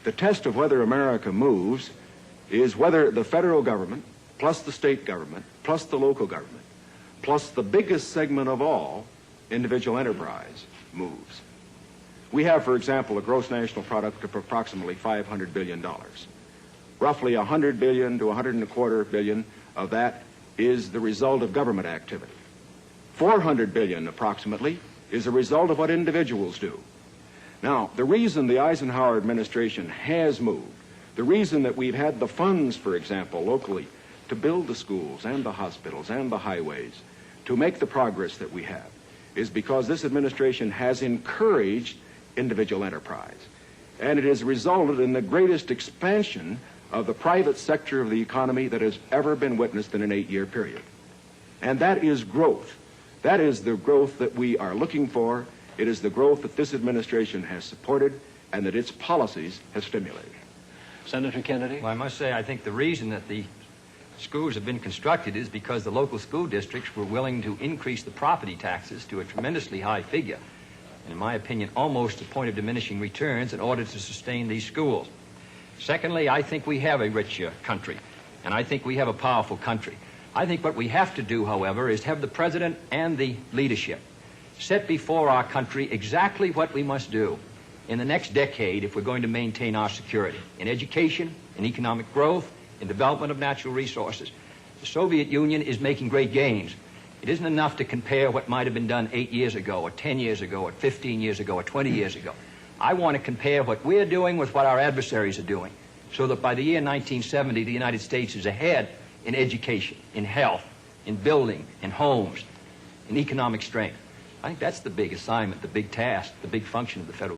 The test of whether America moves is whether the federal government, plus the state government, plus the local government, plus the biggest segment of all, individual enterprise, moves. We have, for example, a gross national product of approximately $500 billion. Roughly $100 billion to $125 billion of that is the result of government activity. $400 billion approximately is a result of what individuals do. Now, the reason the Eisenhower administration has moved, the reason that we've had the funds, for example, locally, to build the schools and the hospitals and the highways, to make the progress that we have, is because this administration has encouraged individual enterprise. And it has resulted in the greatest expansion of the private sector of the economy that has ever been witnessed in an 8-year period. And that is growth. That is the growth that we are looking for. It is the growth that this administration has supported and that its policies have stimulated. Senator Kennedy? Well, I must say, I think the reason that the schools have been constructed is because the local school districts were willing to increase the property taxes to a tremendously high figure, and in my opinion, almost to the point of diminishing returns in order to sustain these schools. Secondly, I think we have a rich country, and I think we have a powerful country. I think what we have to do, however, is have the president and the leadership set before our country exactly what we must do in the next decade if we're going to maintain our security in education, in economic growth, in development of natural resources. The Soviet Union is making great gains. It isn't enough to compare what might have been done 8 years ago, or 10 years ago, or 15 years ago, or 20 years ago. I want to compare what we're doing with what our adversaries are doing, so that by the year 1970, the United States is ahead in education, in health, in building, in homes, in economic strength. I think that's the big assignment, the big task, the big function of the federal